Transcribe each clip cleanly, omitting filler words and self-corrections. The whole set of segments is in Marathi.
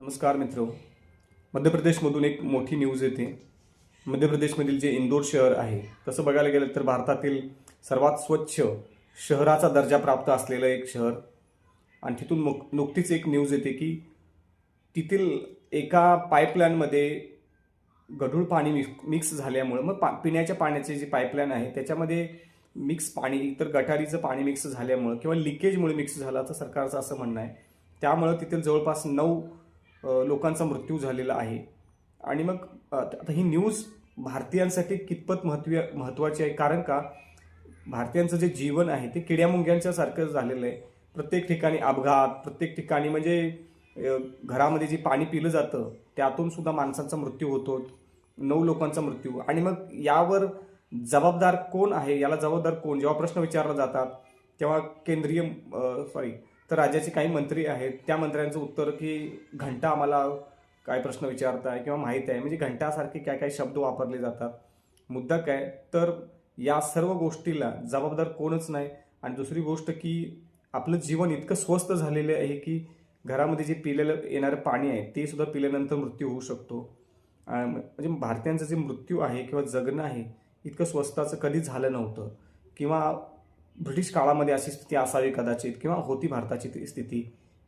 नमस्कार मित्र. मध्य प्रदेशमधून एक मोठी न्यूज येते. मध्य प्रदेशमधील जे इंदोर शहर आहे, तसं बघायला गेलं तर भारतातील सर्वात स्वच्छ शहराचा दर्जा प्राप्त असलेलं एक शहर. आणि तिथून नुकतीच एक न्यूज येते की तिथील एका पाईपलाईनमध्ये गढूळ पाणी मिक्स झाल्यामुळे मग पिण्याच्या पाण्याचे जे पाईपलाईन आहे त्याच्यामध्ये मिक्स पाणी, इतर गटारीचं पाणी मिक्स झाल्यामुळं किंवा लिकेजमुळे मिक्स झालं असं सरकारचं असं म्हणणं आहे. त्यामुळं तिथील जवळपास 9 लोकांचा मृत्यू झालेला आहे. आणि मग आता ही न्यूज भारतीयांसाठी कितपत महत्त्वाची आहे, कारण का भारतीयांचं जे जीवन आहे ते किड्यामुंग्यांच्या सारखं झालेलं आहे. प्रत्येक ठिकाणी अपघात, प्रत्येक ठिकाणी म्हणजे घरामध्ये जे पाणी पिलं जातं त्यातून सुद्धा माणसांचा मृत्यू होतो, 9 लोकांचा मृत्यू. आणि मग यावर जबाबदार कोण आहे, याला जबाबदार कोण, जेव्हा प्रश्न विचारला जातात तेव्हा तर राज्याचे काही मंत्री आहेत, त्या मंत्र्यांचं उत्तर की घंटा आम्हाला काय प्रश्न विचारताय किंवा माहीत आहे, म्हणजे घंटासारखे काय काय शब्द वापरले जातात. मुद्दा काय तर या सर्व गोष्टीला जबाबदार कोणच नाही. आणि दुसरी गोष्ट की आपलं जीवन इतकं स्वस्त झालेलं आहे की घरामध्ये जे पिलेलं येणारं पाणी आहे ते सुद्धा पिल्यानंतर मृत्यू होऊ शकतो. म्हणजे भारतीयांचं जे मृत्यू आहे किंवा जगणं आहे इतकं स्वस्ताचं कधी झालं नव्हतं, किंवा ब्रिटिश काळामध्ये अशी स्थिती असावी कदाचित, किंवा होती भारताची ती स्थिती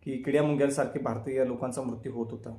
की किड्यामुंग्यांसारखे भारतीय लोकांचा मृत्यू होत होता.